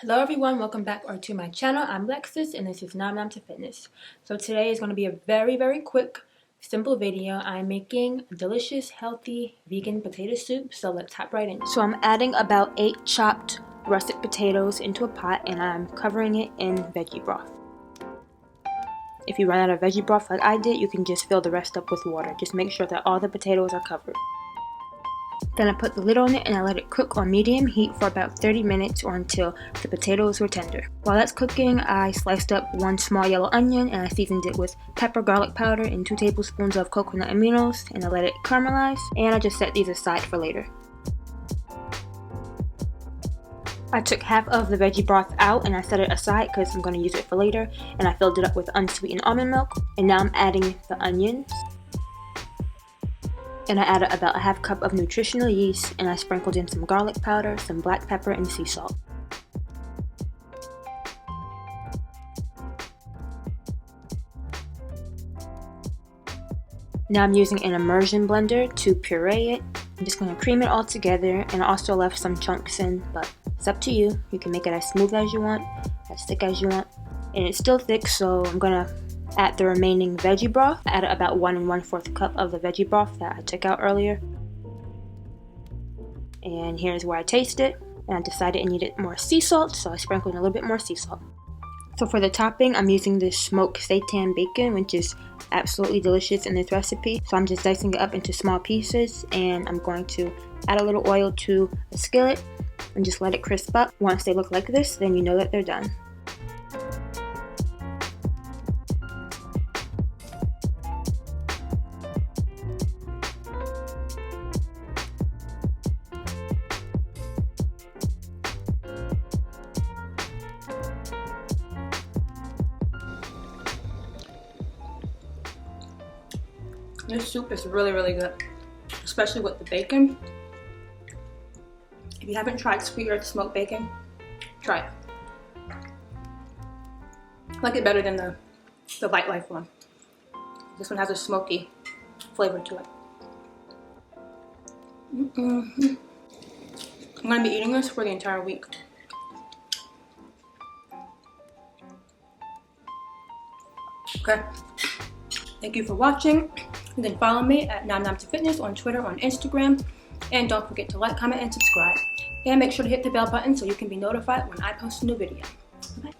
Hello everyone, welcome back to my channel. I'm Lexus and this is Nom to Fitness. So today is going to be a very quick, simple video. I'm making a delicious, healthy, vegan potato soup, so let's hop right in. So I'm adding about 8 chopped russet potatoes into a pot and I'm covering it in veggie broth. If you run out of veggie broth like I did, you can just fill the rest up with water. Just make sure that all the potatoes are covered. Then I put the lid on it and I let it cook on medium heat for about 30 minutes or until the potatoes were tender. While that's cooking, I sliced up 1 small yellow onion and I seasoned it with pepper, garlic powder, and 2 tablespoons of coconut aminos, and I let it caramelize, and I just set these aside for later. I took half of the veggie broth out and I set it aside because I'm going to use it for later, and I filled it up with unsweetened almond milk. And now I'm adding the onions. And I added about a half cup of nutritional yeast, and I sprinkled in some garlic powder, some black pepper, and sea salt. Now I'm using an immersion blender to puree it. I'm just going to cream it all together, and I also left some chunks in, but it's up to you. You can make it as smooth as you want, as thick as you want. And it's still thick, so I'm going to add the remaining veggie broth. I added about 1 1/4 cup of the veggie broth that I took out earlier. And here's where I taste it. And I decided I needed more sea salt, so I sprinkled in a little bit more sea salt. So for the topping, I'm using this smoked seitan bacon, which is absolutely delicious in this recipe. So I'm just dicing it up into small pieces, and I'm going to add a little oil to a skillet and just let it crisp up. Once they look like this, then you know that they're done. This soup is really good, especially with the bacon. If you haven't tried sweet earth smoked bacon, try it. I like it better than the Light Life one. This one has a smoky flavor to it. I'm going to be eating this for the entire week. Okay. Thank you for watching. And then follow me at Nom to Fitness on Twitter, on Instagram. And don't forget to like, comment, and subscribe. And make sure to hit the bell button so you can be notified when I post a new video. Bye.